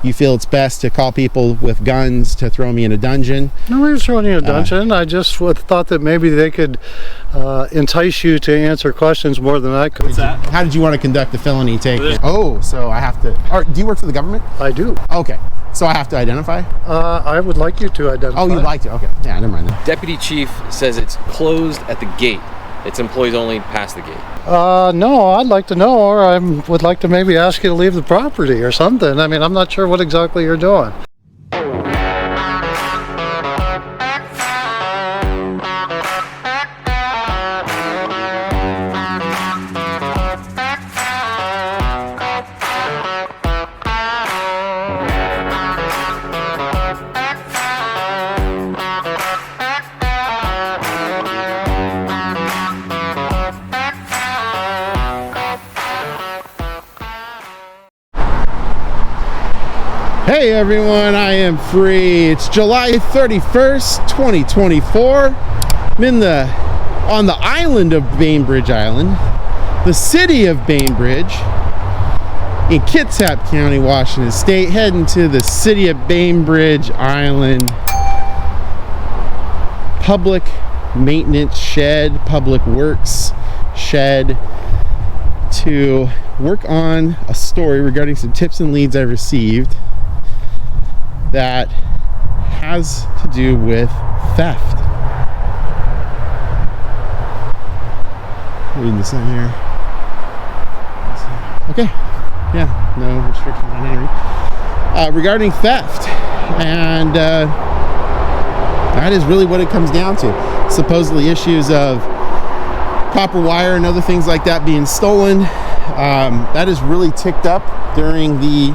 You feel it's best to call people with guns to throw me in a dungeon. Nobody's throwing you in a dungeon. I just thought that maybe they could entice you to answer questions more than I could. What's that? How did you want to conduct a felony take? Oh, so I have to... do you work for the government? I do. Okay. So I have to identify? I would like you to identify. Oh, you'd like to? Okay. Yeah, never mind then. Deputy Chief says it's closed at the gate. It's employees only past the gate. No, I'd like to know, or I would like to maybe ask you to leave the property or something. I mean, I'm not sure what exactly you're doing. Hey everyone, I am free. It's July 31st, 2024. I'm on the island of Bainbridge Island, the city of Bainbridge, in Kitsap County, Washington State, heading to the city of Bainbridge Island public maintenance shed, public works shed, to work on a story regarding some tips and leads I received that has to do with theft. Reading this on here. Okay. Yeah, no restrictions on entry. Regarding theft, and that is really what it comes down to. Supposedly issues of copper wire and other things like that being stolen. That has really ticked up during the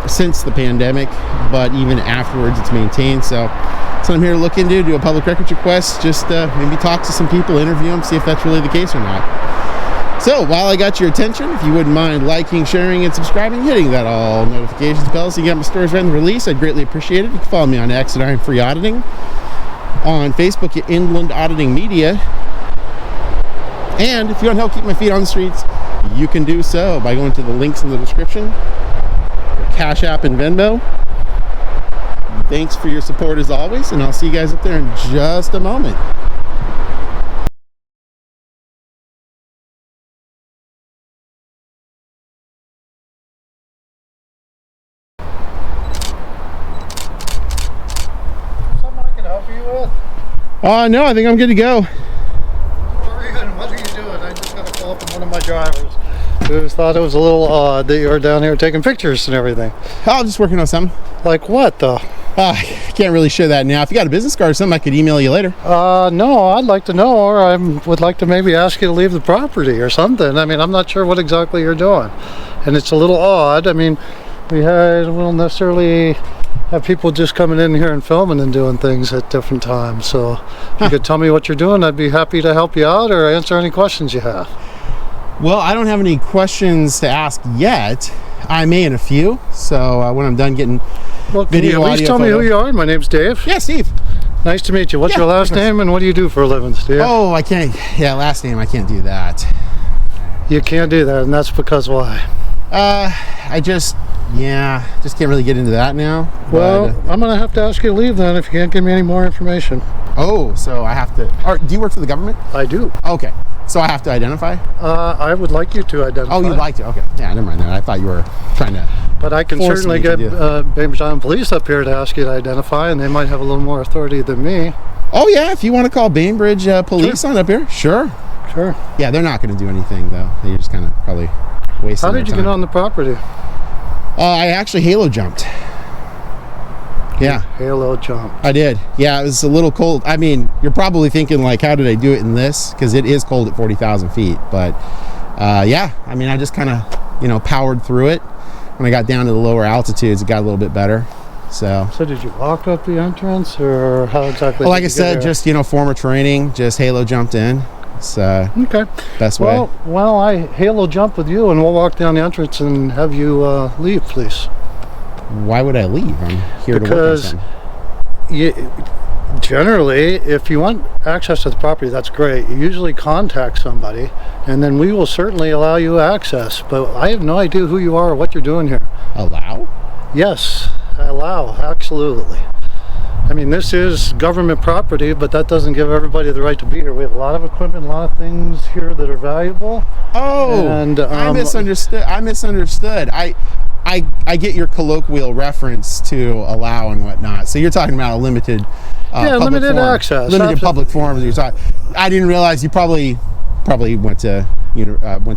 since the pandemic, but even afterwards it's maintained. So I'm here to look into, do a public records request, just maybe talk to some people, interview them, see if that's really the case or not. So while I got your attention, if you wouldn't mind liking, sharing, and subscribing, hitting that all notifications bell so you get my stories right in the release, I'd greatly appreciate it. You can follow me on X at I.A.M Free Auditing, on Facebook at Inland Auditing Media, and if you want to help keep my feet on the streets, you can do so by going to the links in the description, Cash App and Venmo. Thanks for your support as always, and I'll see you guys up there in just a moment. Something I can help you with? No, I think I'm good to go. What are you doing? I just got a call from one of my drivers who thought it was a little odd that you were down here taking pictures and everything. I'm just working on something. Like what, though? I can't really share that now. If you got a business card or something, I could email you later. No, I'd like to know, or I would like to maybe ask you to leave the property or something. I mean, I'm not sure what exactly you're doing. And it's a little odd. I mean, we don't necessarily have people just coming in here and filming and doing things at different times. So if you could tell me what you're doing, I'd be happy to help you out or answer any questions you have. Well, I don't have any questions to ask yet. I may in a few. So when I'm done getting Well, can video, you at least audio, tell me photo. who you are? My name's Dave. Yeah, Steve. Nice to meet you. What's Yeah, your last of course. name and what do you do for a living, Steve? Oh, I can't. Yeah, last name. I can't do that. You can't do that, and that's because why? I just can't really get into that now. Well, But, I'm going to have to ask you to leave then if you can't give me any more information. oh, so I have to. Do you work for the government? I do. Okay. So I have to identify? I would like you to identify. Oh, you'd like to? Okay. Yeah, never mind that. I thought you were trying to. But I can force certainly me to get do Bainbridge Island Police up here to ask you to identify, and they might have a little more authority than me. Oh, yeah. If you want to call Bainbridge Police on up here, sure. Sure. Yeah, they're not going to do anything, though. They just kind of probably wasting How did you their get time. on the property? I actually halo jumped. Yeah, Halo jump. I did. Yeah, it was a little cold. I mean, you're probably thinking, like, how did I do it in this? Because it is cold at 40,000 feet. But, yeah, I mean, I just kind of, powered through it. When I got down to the lower altitudes, it got a little bit better. So did you walk up the entrance, or how exactly? well, like did I you said, get there? just, former training, just halo jumped in. It's Okay. best way. Well, I halo jump with you, and we'll walk down the entrance and have you leave, please. Why would I leave? I'm here Because to work on something. Generally, if you want access to the property, that's great. You usually contact somebody, and then we will certainly allow you access. But I have no idea who you are or what you're doing here. Allow? Yes, allow, absolutely. I mean, this is government property, but that doesn't give everybody the right to be here. We have a lot of equipment, a lot of things here that are valuable. Oh, and I misunderstood. I get your colloquial reference to allow and whatnot. So you're talking about a limited limited forum, access. limited public forums. You're talking. I didn't realize you probably went to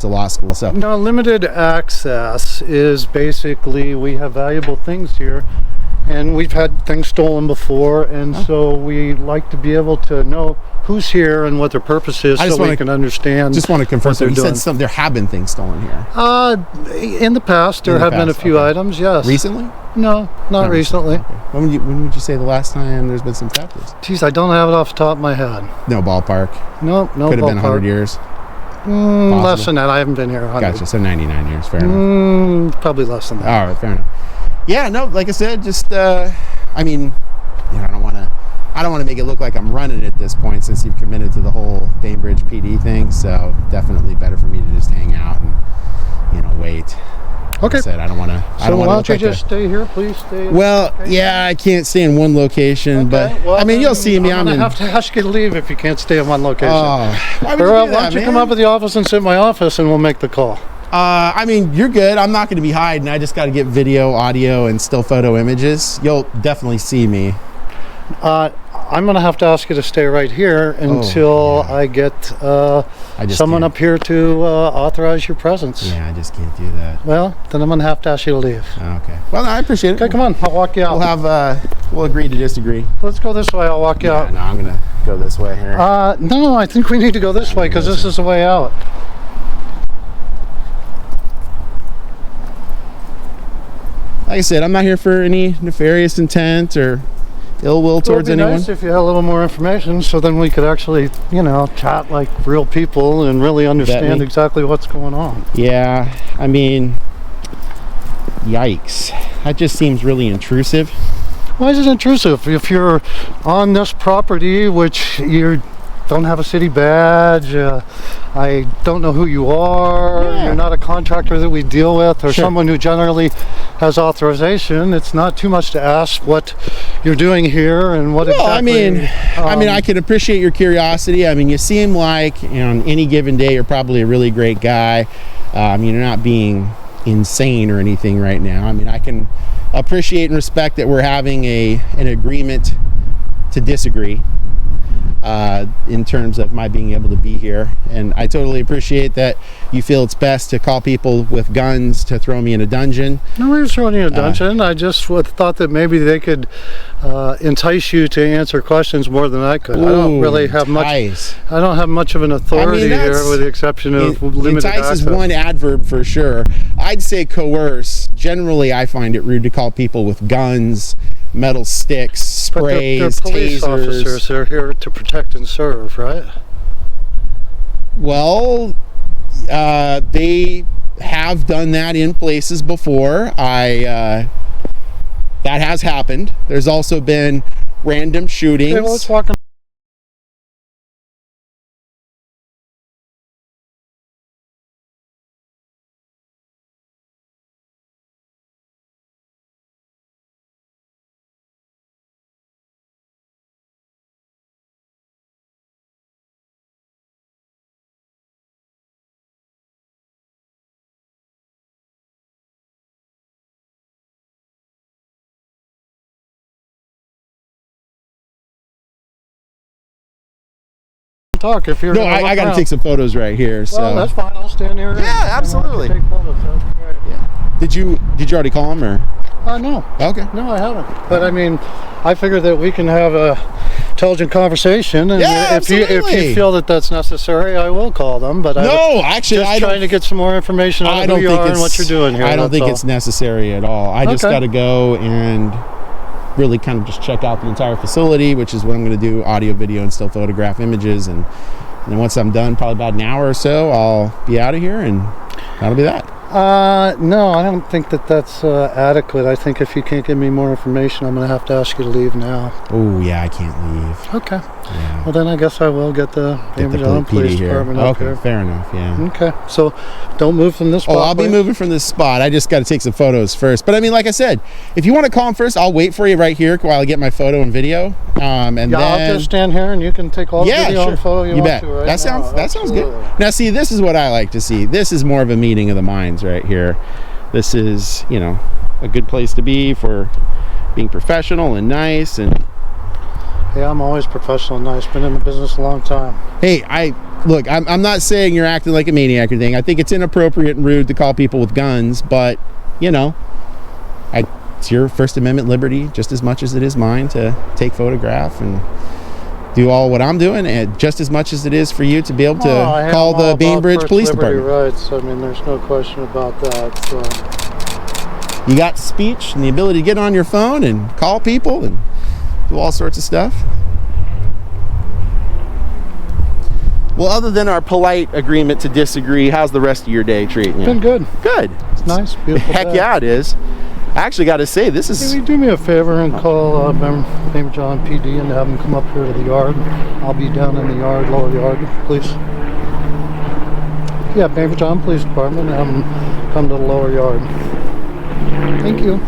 law school. So no, limited access is basically we have valuable things here, and we've had things stolen before, and so we like to be able to know who's here and what their purpose is, so we can understand. Just want to confirm. So you doing. said there have been things stolen here. In the past, there have been a few items. Yes. Recently? No, not recently. Okay. When would you say the last time there's been some theft is? Geez, I don't have it off the top of my head. No ballpark. No ballpark. Could have been 100 years. Less than that. I haven't been here 100. Gotcha. So 99 years. Fair enough. Probably less than that. All right. Fair enough. Yeah. No. Like I said, just I mean, I don't want to make it look like I'm running at this point since you've committed to the whole Bainbridge PD thing. So definitely better for me to just hang out and wait. Okay. Like I said, I don't want to. So why don't you just stay here, please? Stay. Well, yeah, I can't stay in one location, but well, I mean, you'll see me. I'm gonna have to ask you to leave if you can't stay in one location. Why don't you come up to the office and sit in my office, and we'll make the call. I mean, you're good. I'm not going to be hiding. I just got to get video, audio, and still photo images. You'll definitely see me. I'm going to have to ask you to stay right here until I get someone up here to authorize your presence. Yeah, I just can't do that. Well, then I'm going to have to ask you to leave. Okay. Well, I appreciate it. Okay, come on. I'll walk you out. We'll agree to disagree. Let's go this way. I'll walk you out. No, I'm going to go this way here. No, I think we need to go this way because this is the way out. Like I said, I'm not here for any nefarious intent or ill will towards anyone. It would be nice if you had a little more information, so then we could actually, chat like real people and really understand exactly what's going on. Yeah, I mean, yikes. That just seems really intrusive. Why is it intrusive? If you're on this property, which you don't have a city badge, I don't know who you are, you're not a contractor that we deal with, or someone who generally has authorization, it's not too much to ask what you're doing here and what exactly. I mean, I can appreciate your curiosity. I mean, you seem like on any given day you're probably a really great guy. You're not being insane or anything right now. I mean, I can appreciate and respect that we're having an agreement to disagree in terms of my being able to be here, and I totally appreciate that you feel it's best to call people with guns to throw me in a dungeon. Nobody's throwing you in a dungeon. I just thought that maybe they could entice you to answer questions more than I could. I don't really have much. I don't have much of an authority here, with the exception of limited access. Entice is one adverb for sure. I'd say coerce. Generally, I find it rude to call people with guns, metal sticks, sprays, they're police tasers. Officers. They're here to protect and serve, right? Well, they have done that in places before. That has happened. There's also been random shootings. Okay, well, let's walk. Talk if you're. No, I got to take some photos right here. So well, that's fine. I'll stand here. Yeah, absolutely. Take photos. That'd be great. Yeah. Did you already call him or? No. Okay. No, I haven't. But I mean, I figure that we can have a intelligent conversation, and if you feel that that's necessary, I will call them. But actually, I'm trying to get some more information on who you are and what you're doing here. I don't think it's necessary at all. I just got to go and really kind of just check out the entire facility, which is what I'm going to do: audio, video, and still photograph images. And then once I'm done, probably about an hour or so, I'll be out of here, and that'll be that. No, I don't think that that's adequate. I think if you can't give me more information, I'm going to have to ask you to leave now. Oh, yeah, I can't leave. Okay. Yeah. Well, then I guess I will get the Bainbridge Island Police Department up Okay, here. fair enough, yeah. Okay, so don't move from this spot. Oh, I'll be moving from this spot. I just got to take some photos first. But I mean, like I said, if you want to call him first, I'll wait for you right here while I get my photo and video. And yeah, then I'll just stand here and you can take all the video sure. and photo you want bet. to right that sounds now. that sounds good. Absolutely. Now, see, this is what I like to see. This is more of a meeting of the minds right here. This is, you know, a good place to be for being professional and nice. And Yeah, I'm always professional and nice. Been in the business a long time. hey, I'm not saying you're acting like a maniac or anything. I think it's inappropriate and rude to call people with guns, but you know, it's your First Amendment liberty just as much as it is mine to take photograph and do all what I'm doing, and just as much as it is for you to be able to call the Bainbridge Police Department. Rights. I mean, there's no question about that. So. You got speech and the ability to get on your phone and call people and do all sorts of stuff. Well, other than our polite agreement to disagree, how's the rest of your day treating you? Been good. Good. It's nice, beautiful. Heck day. yeah, it is. I actually got to say, this Can is... you do me a favor and call Bainbridge Island PD and have them come up here to the yard? I'll be down in the yard, lower yard, please. Yeah, Bainbridge Island Police Department, have them come to the lower yard. Thank you. And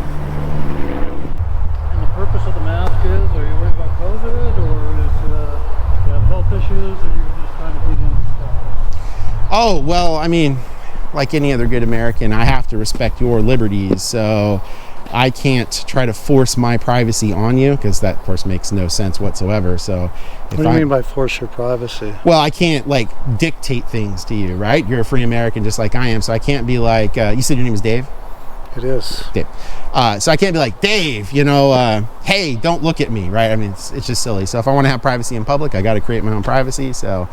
the purpose of the mask is, are you worried about COVID, or is you have health issues, or you're just trying to be in style? Oh, well, I mean, like any other good American, I have to respect your liberties, so I can't try to force my privacy on you, because that, of course, makes no sense whatsoever. So, What do you mean by force your privacy? Well, I can't, like, dictate things to you, right? You're a free American just like I am, so I can't be like, you said your name is Dave? It is. Dave. So I can't be like, Dave, you know, hey, don't look at me, right? I mean, it's just silly. So if I want to have privacy in public, I got to create my own privacy, so...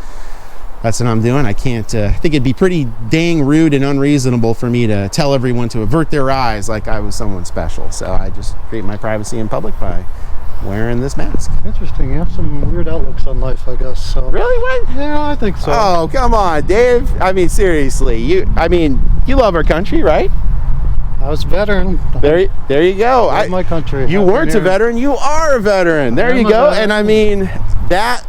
That's what I'm doing. I can't, I think it'd be pretty dang rude and unreasonable for me to tell everyone to avert their eyes like I was someone special. So I just create my privacy in public by wearing this mask. Interesting. You have some weird outlooks on life, I guess. So. Really? What? Yeah, I think so. Oh, come on, Dave. I mean, seriously. You love our country, right? I was a veteran. There you go. I love my country. You weren't a veteran. You are a veteran. There you go. And I mean, that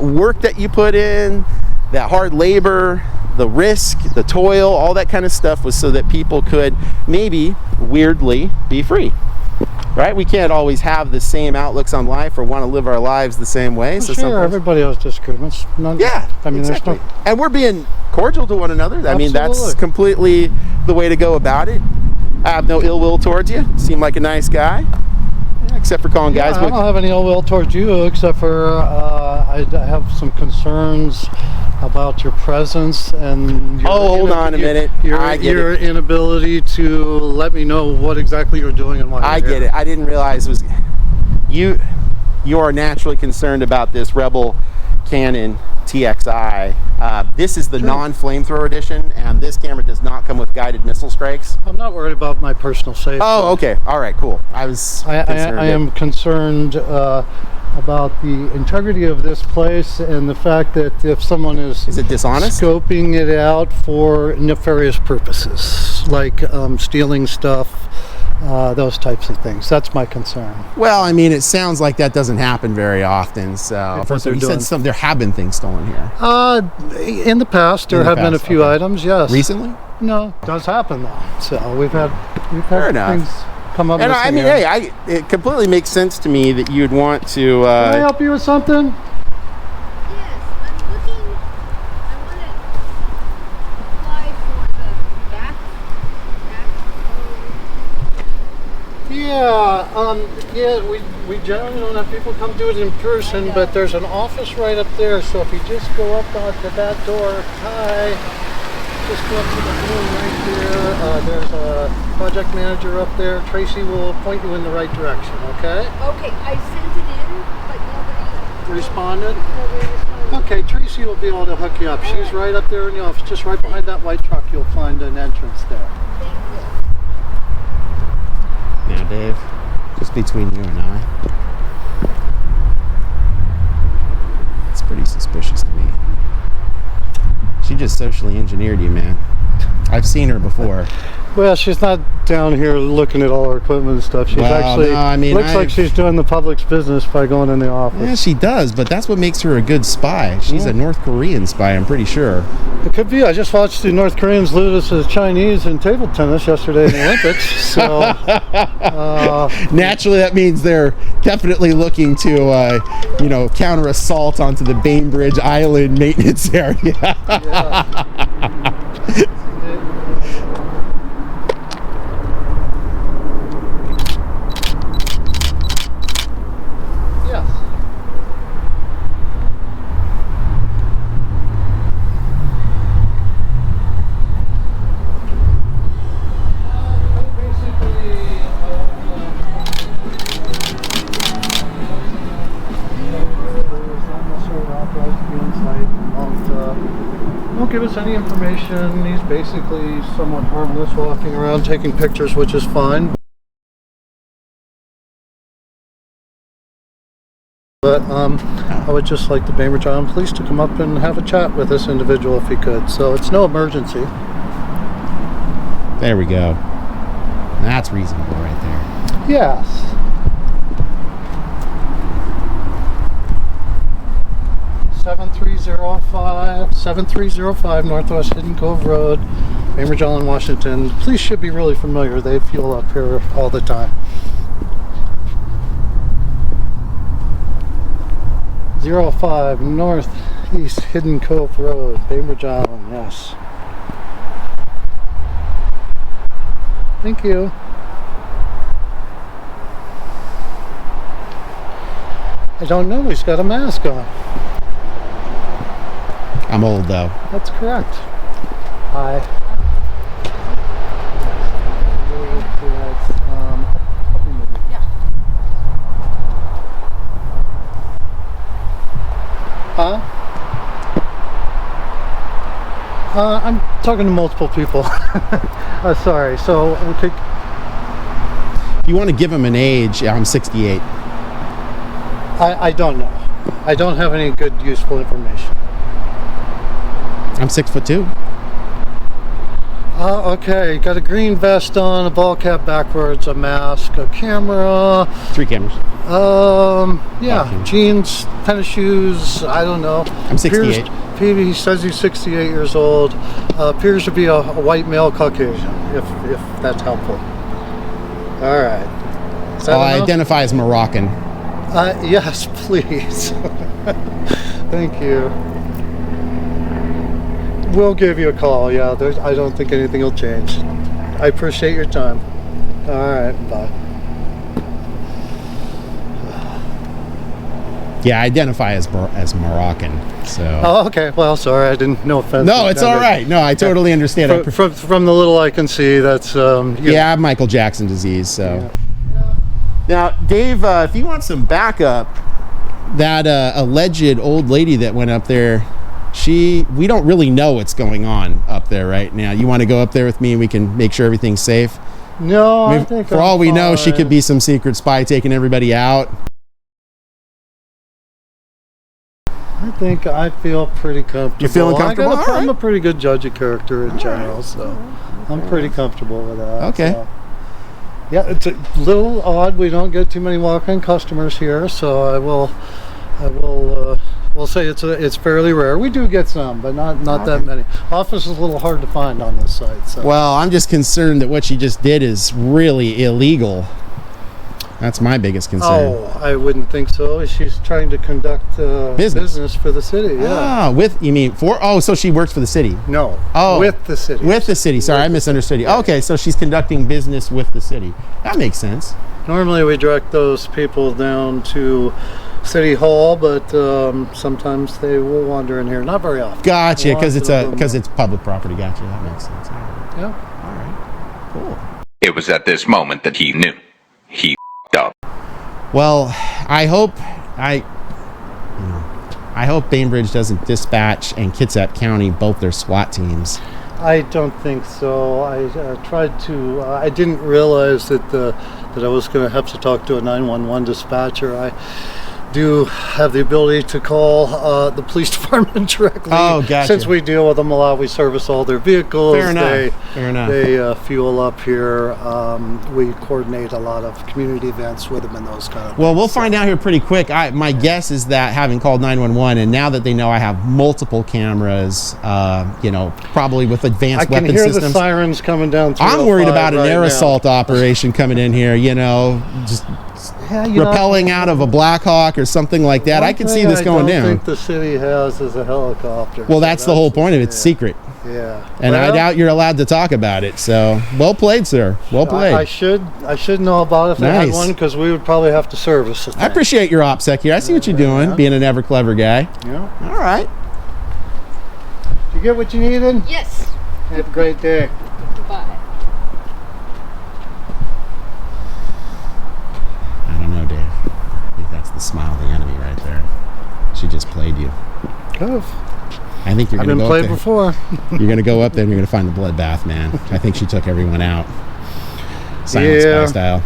work that you put in, that hard labor, the risk, the toil, all that kind of stuff was so that people could maybe, weirdly, be free. Right? We can't always have the same outlooks on life or want to live our lives the same way. Well, sure, everybody has disagreements. Yeah, I mean, exactly. There's no... And we're being cordial to one another. I mean, that's Absolutely. completely the way to go about it. I have no ill will towards you. Seem like a nice guy. Except for calling guys. I don't have any ill will towards you, except for I have some concerns about your presence and your hold on a minute. Your inability to let me know what exactly you're doing and why you're I get here. it. I didn't realize it was you. You are naturally concerned about this Rebel Canon TXI. This is the non-flamethrower edition, and this camera does not come with guided missile strikes. I'm not worried about my personal safety. Oh, okay. All right, cool. I am concerned about the integrity of this place and the fact that if someone is it dishonest? Scoping it out for nefarious purposes, like stealing stuff, those types of things. That's my concern. Well, I mean, it sounds like that doesn't happen very often. So, What they're you doing. said there have been things stolen here. In the past, there have been a few items. Yes. Recently? No, it does happen though. So we've had Fair enough. things come up. And I mean, here. hey, it completely makes sense to me that you'd want to. Can I help you with something? Yes, I'm looking. I want to apply for the back. Yeah, we generally don't have people come do it in person, but there's an office right up there. So if you just go up onto that door, just go up to the room right there. There's a project manager up there. Tracy will point you in the right direction. Okay? Okay, I sent it in, but nobody Responded. responded. Okay, Tracy will be able to hook you up. She's right up there in the office, just right behind that white truck. You'll find an entrance there. Thank you. Now, Dave, just between you and I, it's pretty suspicious to me. She just socially engineered you, man. I've seen her before. Well, she's not down here looking at all our equipment and stuff. She's Well, actually no, I mean, looks like she's doing the public's business by going in the office. Yeah, she does, but that's what makes her a good spy. She's a North Korean spy, I'm pretty sure. It could be. I just watched the North Koreans lose to the Chinese in table tennis yesterday in the Olympics. So naturally, that means they're definitely looking to, counter assault onto the Bainbridge Island maintenance area. yeah. Won't give us any information. He's basically somewhat harmless, walking around taking pictures, which is fine. But I would just like the Bainbridge Island Police to come up and have a chat with this individual if he could. So it's no emergency. There we go. That's reasonable right there. Yes. $7305 Northwest Hidden Cove Road, Bainbridge Island, Washington. The police should be really familiar. They fuel up here all the time. 05 Northeast Hidden Cove Road, Bainbridge Island. Yes. Thank you. I don't know. He's got a mask on. I'm old, though. That's correct. Hi. Huh? I'm talking to multiple people. Sorry. So we'll take. If you want to give him an age, I'm 68. I don't know. I don't have any good useful information. I'm 6'2". Okay. Got a green vest on, a ball cap backwards, a mask, a camera. 3 cameras. Yeah, jeans, tennis shoes. I don't know. I'm 68. He says he's 68 years old. Appears to be a white male Caucasian, if that's helpful. All right. I'll identify as Moroccan. Yes, please. Thank you. We'll give you a call. Yeah, I don't think anything will change. I appreciate your time. All right, bye. Yeah, I identify as Moroccan. So. Oh, okay. Well, sorry, I didn't. No offense. No, it's all right. No, I totally understand. From the little I can see, that's I have Michael Jackson disease. So. Yeah. Now, Dave, if you want some backup, that alleged old lady that went up there, we don't really know what's going on up there right now. You want to go up there with me and we can make sure everything's safe? No, I think for all we know, she could be some secret spy taking everybody out. I think I feel pretty comfortable. You feeling comfortable? I'm a pretty good judge of character in general, so I'm pretty comfortable with that. Okay. So. Yeah, it's a little odd. We don't get too many walk-in customers here, so we'll say it's fairly rare. We do get some, but not that many. Office is a little hard to find on this site. So. Well, I'm just concerned that what she just did is really illegal. That's my biggest concern. Oh, I wouldn't think so. She's trying to conduct business for the city. Yeah. So she works for the city? No. Oh, with the city. With the city. Sorry, I misunderstood you. Okay, so she's conducting business with the city. That makes sense. Normally we direct those people down to City Hall, but sometimes they will wander in here. Not very often. Gotcha, because it's public property. Gotcha, that makes sense. All right. Yeah. All right. Cool. It was at this moment that he knew. He up. Well, I hope Bainbridge doesn't dispatch and Kitsap County both their SWAT teams. I don't think so. I tried to. I didn't realize that I was going to have to talk to a 911 dispatcher. do have the ability to call the police department directly. Oh, gotcha. Since we deal with them a lot, we service all their vehicles. Fair enough. They fuel up here. We coordinate a lot of community events with them and those kind of Well, things. we'll find out here pretty quick. My guess is that having called 911, and now that they know I have multiple cameras, probably with advanced I can weapon hear systems. the sirens coming down. I'm worried about an right air now. assault operation coming in here, just rappelling out of a Black Hawk or something like that. I can see this going I down. don't think the city has is a helicopter. Well, that's the whole point of it. It's secret. Yeah. And I doubt you're allowed to talk about it. So, well played, sir. Well played. I should know about it if I had Nice. one, because we would probably have to service it. I appreciate your OPSEC here. I see what you're doing, Yeah. being an ever clever guy. Yeah. All right. Did you get what you needed? Yes. Have a great day. Goodbye. I don't know, Dave. I think that's the smile of the enemy right there. She just played you. I think you're I've going to been go played up there. before. You're going to go up there and you're going to find the bloodbath, man. I think she took everyone out. Silent Yeah. Spy style.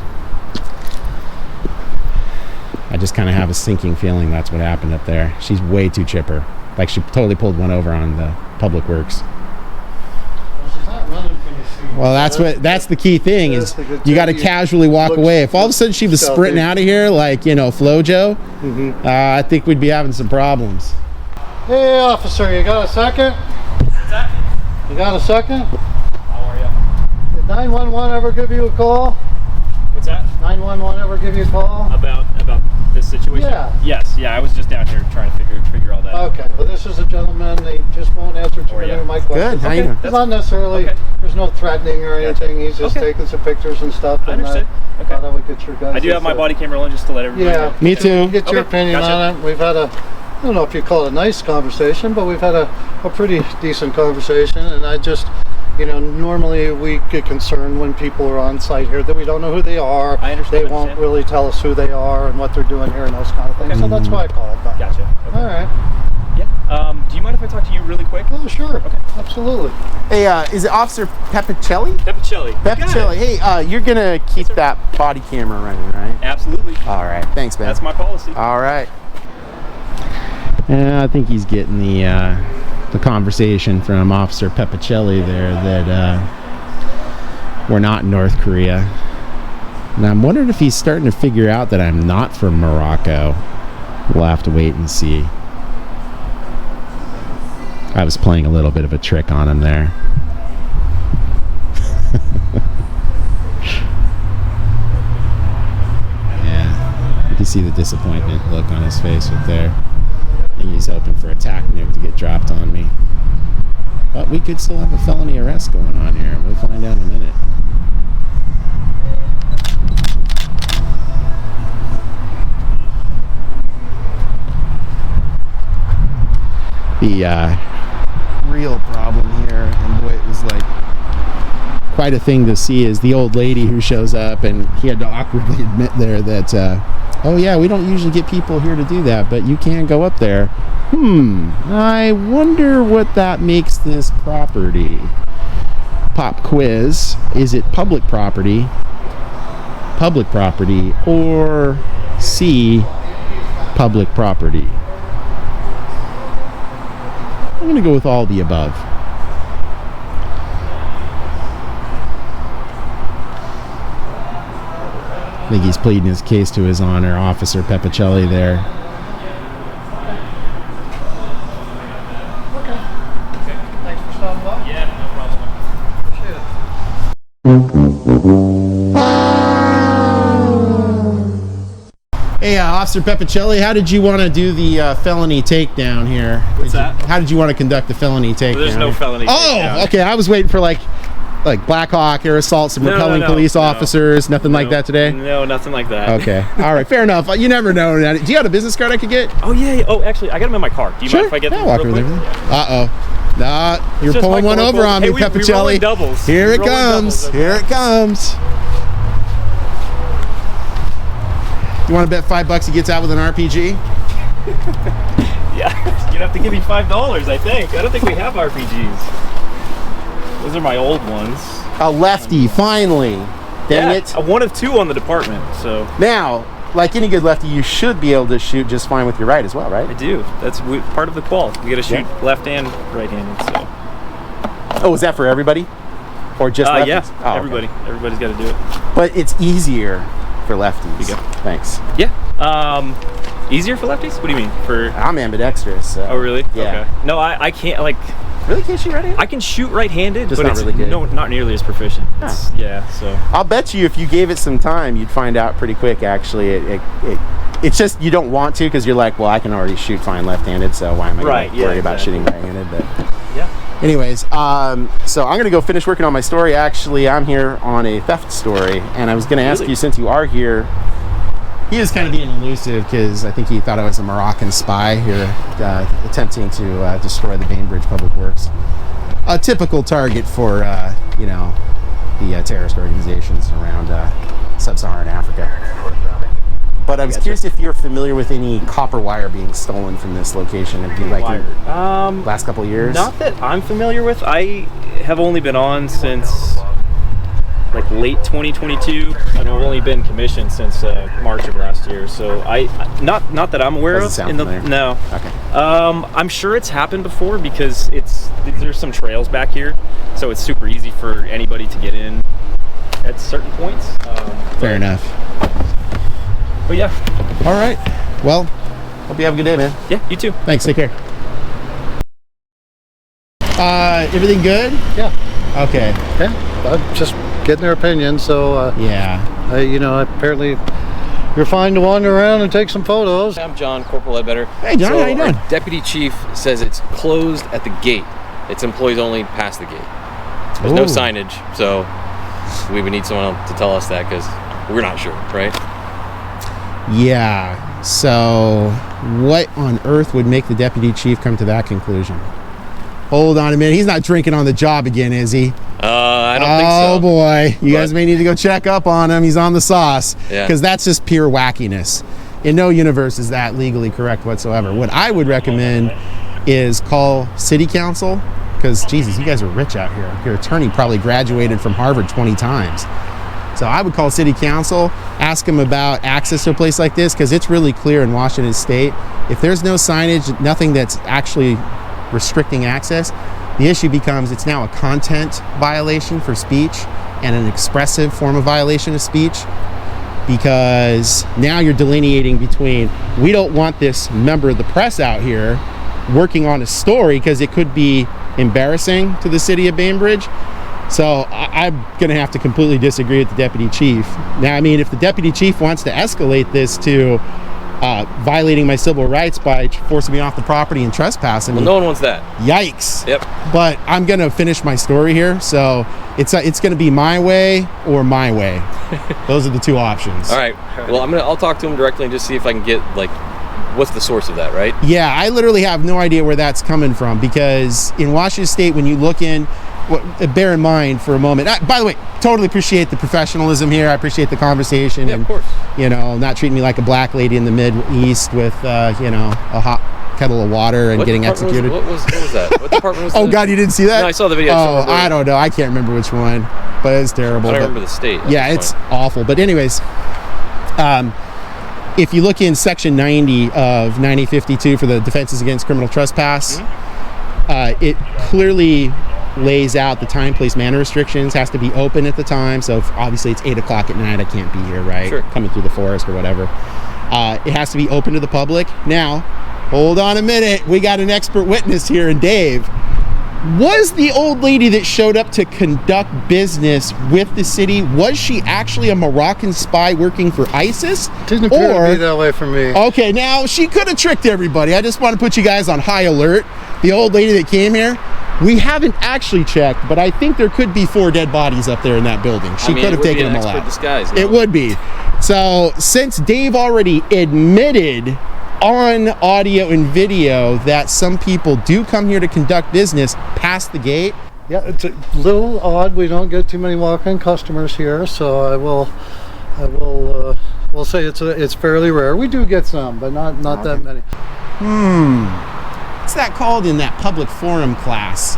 I just kind of have a sinking feeling that's what happened up there. She's way too chipper. Like she totally pulled one over on the Public Works. She's not running from the scene. Well, that's the key thing is That's the good you got to thing. casually walk Looks- away. If all of a sudden she was stealthy. sprinting out of here like, Flojo, I think we'd be having some problems. Hey, officer, you got a second? What's that? You got a second? How are you? Did 911 ever give you a call? What's that? 911 ever give you a call? About this situation? Yeah. Yes. Yeah. I was just down here trying to figure all that out. Okay, well, this is a gentleman. He just won't answer too Or, many yeah. of my questions. How you doing? It's not necessarily, Okay. there's no threatening or Gotcha. anything. He's just Okay. taking some pictures and stuff. I and understood. Okay. Thought I would get your guys. I do have my body camera on just to let everybody Yeah, know. Me too. Get your Okay, opinion gotcha. on it. We've had I don't know if you call it a nice conversation, but we've had a pretty decent conversation. And I just, normally we get concerned when people are on site here that we don't know who they are. I understand, They won't understand. really tell us who they are and what they're doing here and those kind of things. Okay. So that's why I called. But, Gotcha. Okay. all right. Yeah. Do you mind if I talk to you really quick? Oh, sure. Okay. Absolutely. Hey, is it Officer Pepicelli? Pepicelli. Pepicelli. Hey, you're going to keep that body camera running, right? Absolutely. All right. Thanks, man. That's my policy. All right. Yeah, I think he's getting the conversation from Officer Pepicelli there that we're not in North Korea. And I'm wondering if he's starting to figure out that I'm not from Morocco. We'll have to wait and see. I was playing a little bit of a trick on him there. Yeah, you can see the disappointment look on his face right there. I think he's hoping for a TAC nuke to get dropped on me. But we could still have a felony arrest going on here. We'll find out in a minute. The real problem here, and boy, it was like quite a thing to see, is the old lady who shows up, and he had to awkwardly admit there that, oh yeah, we don't usually get people here to do that, but you can go up there. I wonder what that makes this property. Pop quiz. Is it public property, or C, public property? I'm going to go with all the above. I think he's pleading his case to his honor, Officer Pepicelli there. Thanks for stopping by. Yeah. No problem. Hey, Officer Pepicelli, how did you want to do the felony takedown here? What's that? How did you want to conduct the felony takedown? There's no here? felony Oh, takedown. okay. I was waiting for like Black Hawk, air assault, some No, repelling no, police no. officers, nothing like that today? No, nothing like that. Okay. All right. Fair enough. You never know. Do you have a business card I could get? Oh yeah. Oh, actually, I got them in my car. Do you mind if I get them walk real over quick? there. Yeah. Uh-oh. Nah, you're just pulling my one over corporal. on me, Hey, we rolling Pepicelli. doubles. Here We it rolling comes. doubles, okay. Here it comes. You want to bet $5 he gets out with an RPG? Yeah, you'd have to give me $5, I think. I don't think we have RPGs. Those are my old ones. A lefty, finally. Dang Yeah, it. one of two on the department, so. Now, like any good lefty, you should be able to shoot just fine with your right as well, I right? do. That's part of the qual. You got to shoot Yeah. left and right-handed. So. Oh, is that for everybody? Or just lefties? Yeah, Oh, okay. everybody. Everybody's got to do it. But it's easier for lefties. You go. Thanks. Yeah. Easier for lefties? What do you mean? For I'm ambidextrous. So. Oh, really? Yeah. Okay. No, I can't, like, Really can't shoot right-handed? I can shoot right-handed, Just but not it's really good. not nearly as proficient. It's, yeah, so. I'll bet you if you gave it some time, you'd find out pretty quick, actually. It's just you don't want to because you're like, well, I can already shoot fine left-handed, so why am I going to worry about shooting right-handed? But Yeah. anyways, so I'm going to go finish working on my story. Actually, I'm here on a theft story, and I was going to ask Really? you, since you are here, he was kind of being elusive because I think he thought I was a Moroccan spy here attempting to destroy the Bainbridge Public Works. A typical target for, the terrorist organizations around sub-Saharan Africa. But I was curious if you're familiar with any copper wire being stolen from this location. Have you, like, in last couple of years? Not that I'm familiar with. I have only been on since like late 2022, and I've only been commissioned since March of last year. So not that I'm aware Doesn't of. sound familiar. No. Okay. I'm sure it's happened before because there's some trails back here, so it's super easy for anybody to get in at certain points. Fair enough. But yeah. All right. Well, hope you have a good day, man. Yeah, you too. Thanks. Take care. Everything good? Yeah. Okay. Yeah. I'm just getting their opinion. So, Yeah. apparently you're fine to wander around and take some photos. I'm John, Corporal Ledbetter. Hey, John, So how you doing? our deputy chief says it's closed at the gate. It's employees only past the gate. There's no Ooh. signage, so we would need someone to tell us that because we're not sure, right? Yeah. So, what on earth would make the deputy chief come to that conclusion? Hold on a minute. He's not drinking on the job again, is he? I don't think so. Oh boy, you But- guys may need to go check up on him. He's on the sauce. Yeah. Because that's just pure wackiness. In no universe is that legally correct whatsoever. What I would recommend is call city council, because Jesus, you guys are rich out here. Your attorney probably graduated from Harvard 20 times. So I would call city council, ask them about access to a place like this, because it's really clear in Washington State. If there's no signage, nothing that's actually restricting access, the issue becomes it's now a content violation for speech and an expressive form of violation of speech, because now you're delineating between, we don't want this member of the press out here working on a story because it could be embarrassing to the city of Bainbridge. So I'm going to have to completely disagree with the deputy chief. Now, I mean, if the deputy chief wants to escalate this to violating my civil rights by forcing me off the property and trespassing Well, me, no one wants that. yikes. Yep. But I'm going to finish my story here. So it's going to be my way or my way. Those are the two options. All right. Well, I'll talk to him directly and just see if I can get, like, what's the source of that, right? Yeah, I literally have no idea where that's coming from, because in Washington State, when you look in, bear in mind for a moment, by the way, totally appreciate the professionalism here. I appreciate the conversation. Yeah, and, of course. not treating me like a black lady in the Mid-East with, a hot kettle of water and What getting department executed. what was that? What department was Oh, that? God, you didn't see that? No, I saw the video. Oh, I don't know. I can't remember which one, but it's terrible. I don't But- remember the state. at yeah, this it's point. awful. But anyways, if you look in section 90 of 9052 for the Defenses Against Criminal Trespass, it clearly lays out the time, place, manner restrictions. Has to be open at the time. So if obviously it's 8 o'clock at night, I can't be here, right? Sure. Coming through the forest or whatever. It has to be open to the public. Now, hold on a minute. We got an expert witness here in Dave. Was the old lady that showed up to conduct business with the city, was she actually a Moroccan spy working for ISIS? Didn't appear to be that way for me. Okay, now she could have tricked everybody. I just want to put you guys on high alert. The old lady that came here, we haven't actually checked, but I think there could be 4 dead bodies up there in that building. She could have taken them all out. Disguise, It would be. So since Dave already admitted on audio and video that some people do come here to conduct business past the gate. Yeah, it's a little odd. We don't get too many walk-in customers here, so I will say it's fairly rare. We do get some, but not that many. What's that called in that public forum class?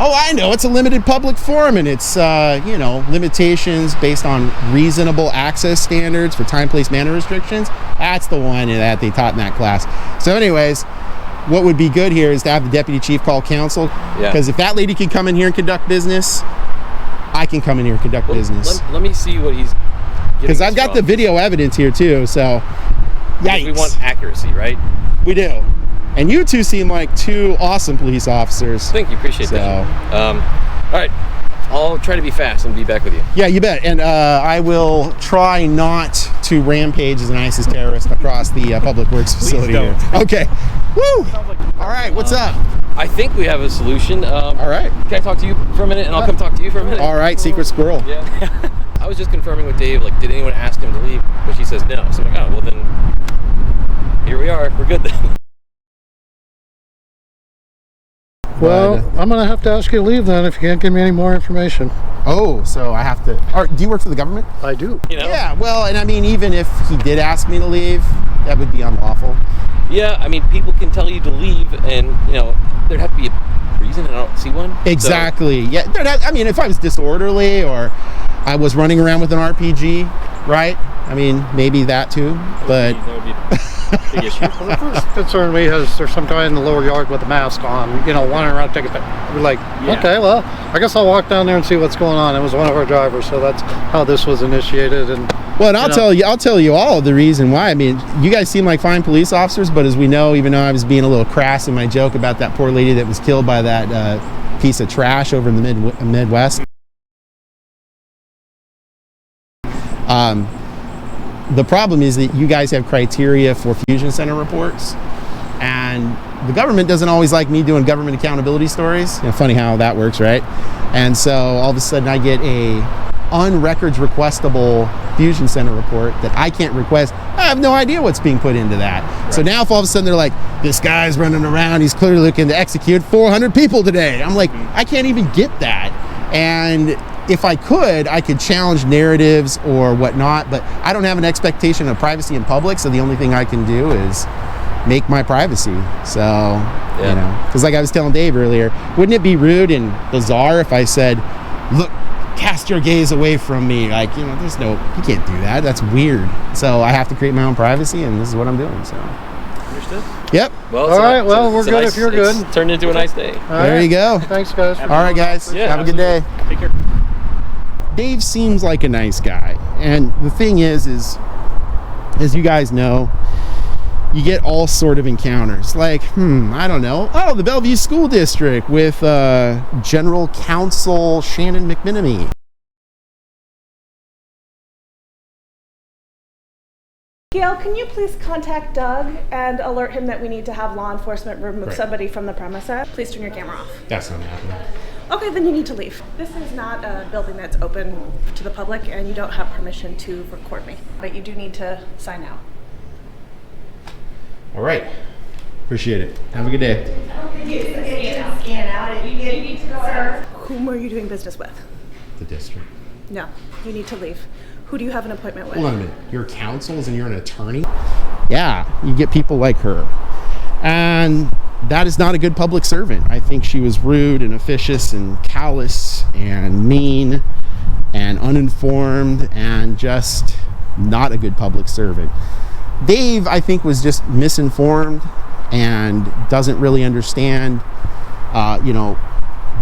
Oh, I know. It's a limited public forum, and it's, you know, limitations based on reasonable access standards for time, place, manner restrictions. That's the one that they taught in that class. So anyways, what would be good here is to have the deputy chief call council. Yeah. Because if that lady can come in here and conduct business, I can come in here and conduct business. Let me see what he's. Because I've got the video evidence here too, so yikes. We want accuracy, right? We do. And you two seem like two awesome police officers. Thank you, appreciate that. All right, I'll try to be fast and be back with you. Yeah, you bet. And I will try not to rampage as an ISIS terrorist across the public works facility here. Okay. Woo! All right, what's up? I think we have a solution. All right. Can I talk to you for a minute, and I'll come talk to you for a minute? All right, secret squirrel. Yeah. I was just confirming with Dave, like, did anyone ask him to leave? But she says no. So I'm like, oh, well then, here we are. We're good then. Well, I'm going to have to ask you to leave then if you can't give me any more information. Oh, so I have to. Do you work for the government? I do. You know? Yeah, well, and I mean, even if he did ask me to leave, that would be unlawful. Yeah, I mean, people can tell you to leave, and, you know, there'd have to be a reason, and I don't see one. Exactly. So. Yeah, I mean, if I was disorderly or I was running around with an RPG, right? I mean, maybe that too, but... That would be a big issue. Well, the first concern we have is there's some guy in the lower yard with a mask on, you know, wandering around taking pictures. We're like, okay, well, I guess I'll walk down there and see what's going on. It was one of our drivers, so that's how this was initiated. And well, and I'll tell you all the reason why. I mean, you guys seem like fine police officers, but as we know, even though I was being a little crass in my joke about that poor lady that was killed by that piece of trash over in the Midwest. The problem is that you guys have criteria for fusion center reports, and the government doesn't always like me doing government accountability stories. You know, funny how that works, right? And so all of a sudden I get a on-records requestable fusion center report that I can't request. I have no idea what's being put into that. Right. So now if all of a sudden they're like, this guy's running around, he's clearly looking to execute 400 people today. I'm like, I can't even get that. And if I could challenge narratives or whatnot, but I don't have an expectation of privacy in public, so the only thing I can do is make my privacy. So, you know, because like I was telling Dave earlier, wouldn't it be rude and bizarre if I said, look, cast your gaze away from me? Like, you know, you can't do that. That's weird. So I have to create my own privacy, and this is what I'm doing, so. Understood. Yep. Well, all right, well, we're good if you're good. It's turned into a nice day. There you go. Thanks, guys. All right, guys. Yeah, have a good day. Take care. Dave seems like a nice guy, and the thing is as you guys know, you get all sort of encounters. Like, I don't know. Oh, the Bellevue School District with General Counsel Shannon McMenemy. Gail, can you please contact Doug and alert him that we need to have law enforcement remove somebody from the premises? Please turn your camera off. That's not happening. Okay, then you need to leave. This is not a building that's open to the public, and you don't have permission to record me. But you do need to sign out. All right. Appreciate it. Have a good day. Scan out, and you need to go. Sir, whom are you doing business with? The district. No, you need to leave. Who do you have an appointment with? Hold on a minute. You're counsel and you're an attorney? Yeah, you get people like her. And that is not a good public servant. I think she was rude and officious and callous and mean and uninformed and just not a good public servant. Dave, I think, was just misinformed and doesn't really understand,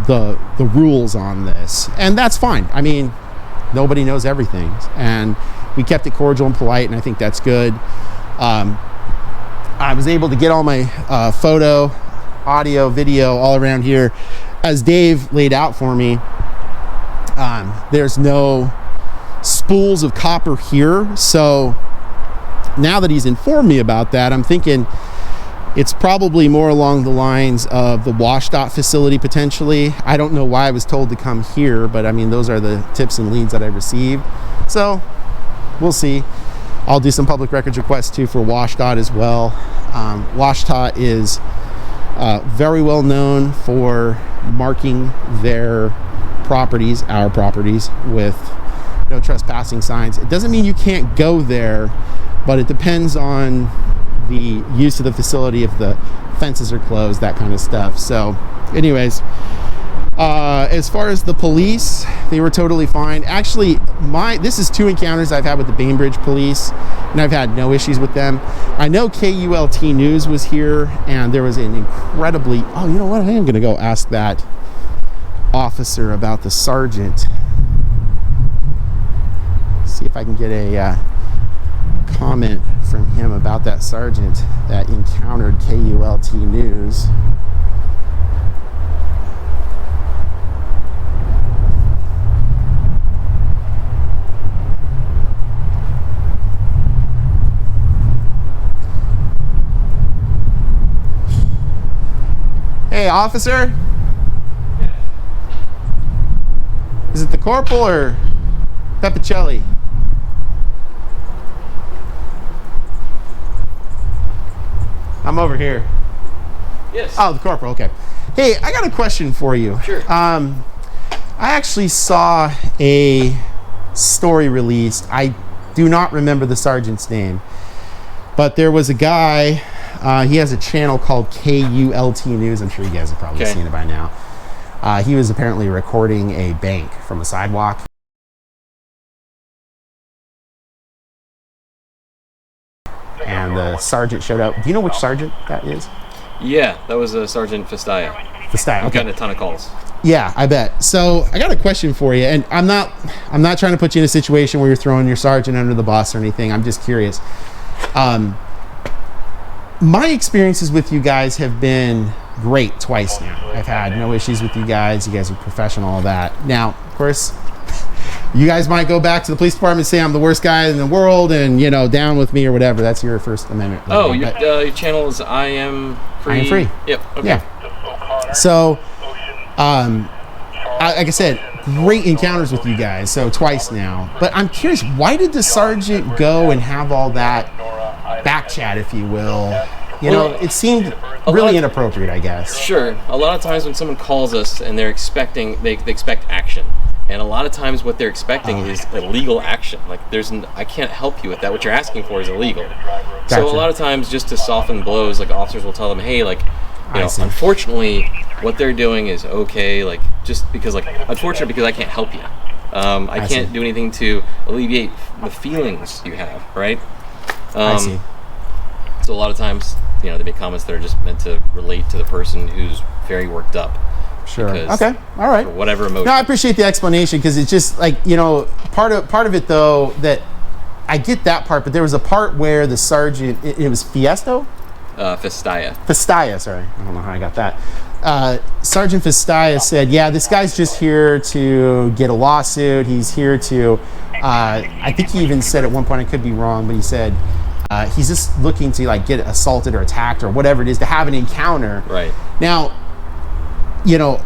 the rules on this. And that's fine. I mean, nobody knows everything. And we kept it cordial and polite, and I think that's good. I was able to get all my photo, audio, video all around here. As Dave laid out for me, there's no spools of copper here. So now that he's informed me about that, I'm thinking it's probably more along the lines of the WashDOT facility potentially. I don't know why I was told to come here, but I mean, those are the tips and leads that I received. So we'll see. I'll do some public records requests too for WashDOT as well. WashDOT is very well known for marking their properties, our properties, with no trespassing signs. It doesn't mean you can't go there, but it depends on the use of the facility, if the fences are closed, that kind of stuff. So anyways, As far as the police, they were totally fine. Actually, this is 2 encounters I've had with the Bainbridge police, and I've had no issues with them. I know KULT News was here, and there was an incredibly... Oh, you know what? I am going to go ask that officer about the sergeant. See if I can get a comment from him about that sergeant that encountered KULT News. Hey, officer? Is it the corporal or Peppicelli? I'm over here. Yes. Oh, the corporal, okay. Hey, I got a question for you. Sure. I actually saw a story released. I do not remember the sergeant's name, but there was a guy, he has a channel called KULT News. I'm sure you guys have probably seen it by now. He was apparently recording a bank from a sidewalk. And the sergeant showed up. Do you know which sergeant that is? Yeah, that was Sergeant Festaya. Festaya, I've okay. gotten a ton of calls. Yeah, I bet. So I got a question for you, and I'm not trying to put you in a situation where you're throwing your sergeant under the bus or anything. I'm just curious. My experiences with you guys have been great twice now. I've had no issues with you guys. You guys are professional, all that. Now, of course, you guys might go back to the police department and say I'm the worst guy in the world and, you know, down with me or whatever. That's your First Amendment. Oh, your channel is I.A.M. free? I.A.M. free. Yep, okay. Yeah. So, like I said, great encounters with you guys, so twice now. But I'm curious, why did the sergeant go and have all that back chat, if you will? You know, it seemed really inappropriate, I guess. Sure. A lot of times when someone calls us and they're expecting, they expect action. And a lot of times what they're expecting is illegal action. Like, I can't help you with that. What you're asking for is illegal. Gotcha. So a lot of times, just to soften blows, like, officers will tell them, hey, like, you know, see. unfortunately, what they're doing is okay. Like, just because, like, unfortunate because I can't help you. I can't do anything to alleviate the feelings you have, right? I see. So a lot of times, you know, they make comments that are just meant to relate to the person who's very worked up. Sure. Okay. All right. For whatever emotion. No, I appreciate the explanation, because it's just like, you know, part of it though, that I get that part, but there was a part where the sergeant, it was Festaya, sorry. I don't know how I got that. Sergeant Festaya said, yeah, this guy's just here to get a lawsuit. He's here to, I think he even said at one point, I could be wrong, but he said, he's just looking to like get assaulted or attacked or whatever it is, to have an encounter. Right. Now, you know,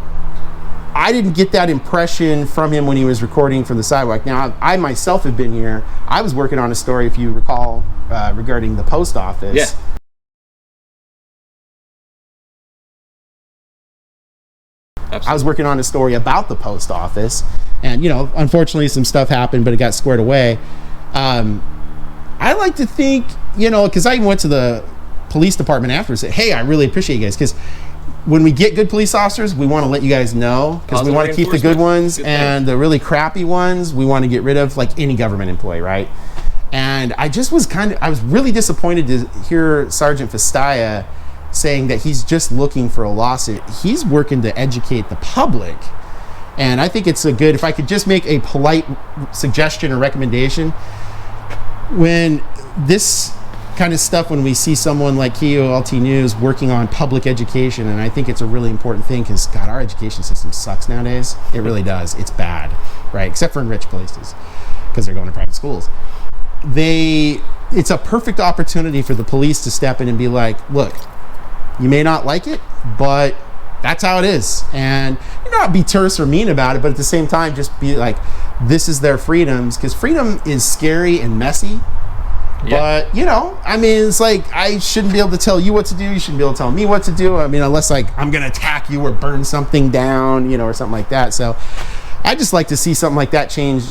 I didn't get that impression from him when he was recording from the sidewalk. Now, I myself have been here. I was working on a story, if you recall, regarding the post office. Yeah. Absolutely. I was working on a story about the post office, and, you know, unfortunately some stuff happened, but it got squared away. I like to think, you know, because I went to the police department afterwards and said, hey, I really appreciate you guys, because when we get good police officers, we want to let you guys know, because we want to keep the good ones, and the really crappy ones we want to get rid of, like any government employee, right? And I just was I was really disappointed to hear Sergeant Festaya saying that he's just looking for a lawsuit. He's working to educate the public. And I think it's if I could just make a polite suggestion or recommendation, when this kind of stuff, when we see someone like KULT News working on public education, and I think it's a really important thing, because God, our education system sucks nowadays. It really does. It's bad, right? Except for in rich places, because they're going to private schools. It's a perfect opportunity for the police to step in and be like, look, you may not like it, but that's how it is. And not be terse or mean about it, but at the same time, just be like, this is their freedoms, because freedom is scary and messy. Yeah. But, you know, I mean, it's like, I shouldn't be able to tell you what to do. You shouldn't be able to tell me what to do. I mean, unless like I'm going to attack you or burn something down, you know, or something like that. So I just like to see something like that change,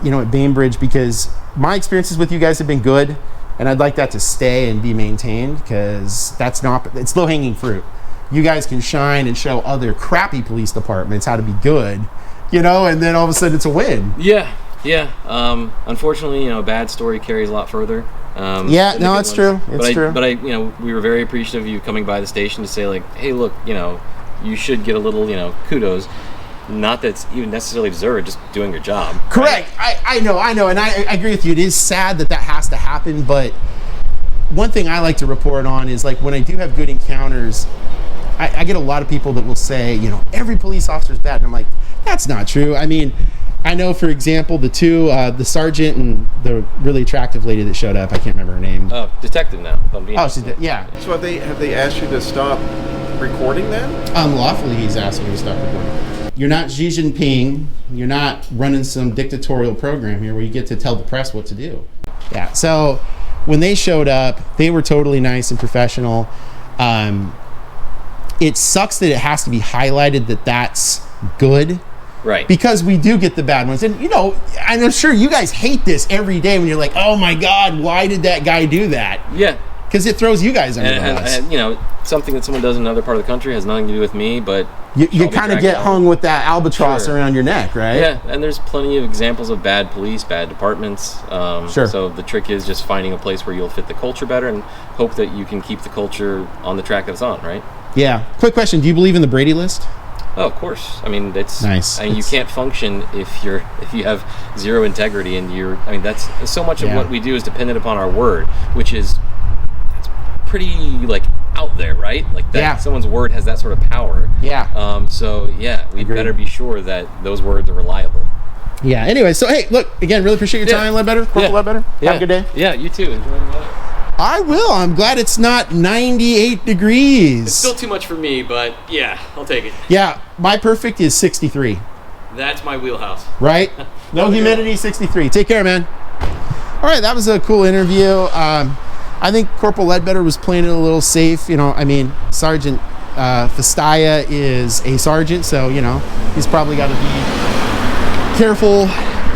you know, at Bainbridge, because my experiences with you guys have been good, and I'd like that to stay and be maintained, because it's low hanging fruit. you guys can shine and show other crappy police departments how to be good, you know, and then all of a sudden it's a win. Yeah. Unfortunately, a bad story carries a lot further. Yeah, no, it's true. It's true. But we were very appreciative of you coming by the station to say, like, hey, look, you should get a little, kudos. Not that it's even necessarily deserved, just doing your job. Correct. Right? I know, and I agree with you. It is sad that has to happen, but one thing I like to report on is, like, when I do have good encounters, I get a lot of people that will say, every police officer is bad, and I'm like, that's not true. I mean, I know, for example, the two, the sergeant and the really attractive lady that showed up. I can't remember her name. Oh, detective now. Yeah. So have they asked you to stop recording then? Unlawfully, he's asking me to stop recording. You're not Xi Jinping. You're not running some dictatorial program here where you get to tell the press what to do. Yeah. So when they showed up, they were totally nice and professional. It sucks that it has to be highlighted that that's good. Right. Because we do get the bad ones. And, I'm sure you guys hate this every day when you're like, oh my God, why did that guy do that? Yeah. Because it throws you guys under the bus. And, something that someone does in another part of the country has nothing to do with me, but... You kind of get hung with that albatross around your neck, right? Yeah, and there's plenty of examples of bad police, bad departments. Sure. So the trick is just finding a place where you'll fit the culture better and hope that you can keep the culture on the track that it's on, right? Yeah. Quick question. Do you believe in the Brady List? Oh, of course. I mean, it's nice. I mean, you can't function if you have zero integrity, and that's so much of what we do is dependent upon our word, which is pretty out there, right? Like that. Yeah. Someone's word has that sort of power. Yeah. We better be sure that those words are reliable. Yeah. Anyway, so hey, look again. Really appreciate your time, Ledbetter. Corporal Ledbetter. Have a good day. Yeah. You too. Enjoy the weather. I will. I'm glad it's not 98 degrees. It's still too much for me, but yeah, I'll take it. Yeah, my perfect is 63. That's my wheelhouse. Right? No humidity, 63. Take care, man. All right, that was a cool interview. I think Corporal Ledbetter was playing it a little safe. Sergeant Festaya is a sergeant, so, he's probably got to be careful,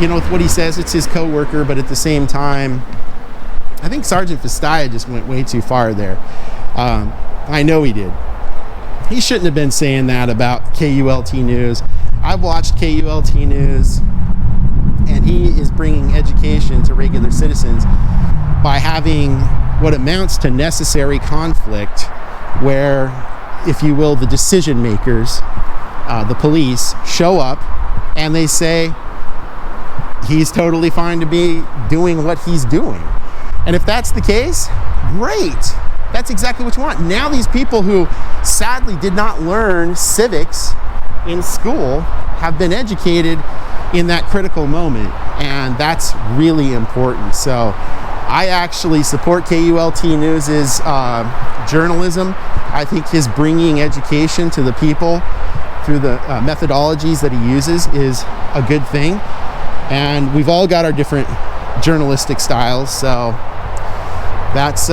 with what he says. It's his coworker, but at the same time, I think Sergeant Festaya just went way too far there. I know he did. He shouldn't have been saying that about KULT News. I've watched KULT News, and he is bringing education to regular citizens by having what amounts to necessary conflict where, if you will, the decision makers, the police, show up and they say he's totally fine to be doing what he's doing. And if that's the case, great. That's exactly what you want. Now these people who sadly did not learn civics in school have been educated in that critical moment, and that's really important. So I actually support KULT News' journalism. I think his bringing education to the people through the methodologies that he uses is a good thing. And we've all got our different journalistic styles, so that's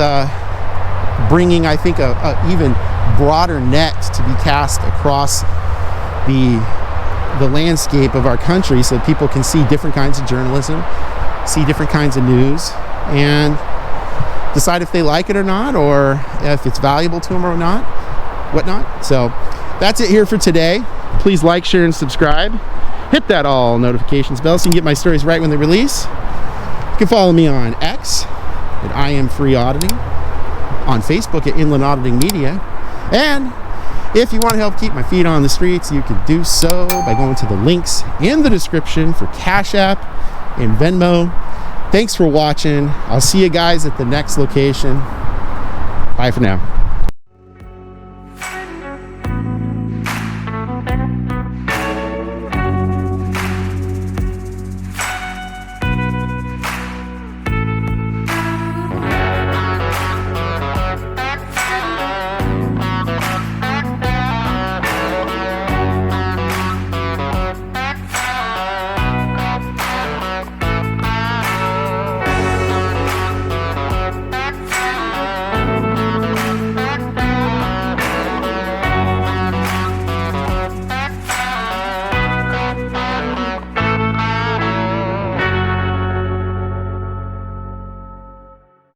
bringing, I think, a even broader net to be cast across the landscape of our country, so people can see different kinds of journalism, see different kinds of news, and decide if they like it or not, or if it's valuable to them or not, whatnot. So that's it here for today. Please like, share, and subscribe. Hit that all notifications bell so you can get my stories right when they release. You can follow me on X at I.A.M Free Auditing, on Facebook at Inland Auditing Media, and if you want to help keep my feet on the streets, you can do so by going to the links in the description for Cash App and Venmo. Thanks for watching. I'll see you guys at the next location. Bye for now.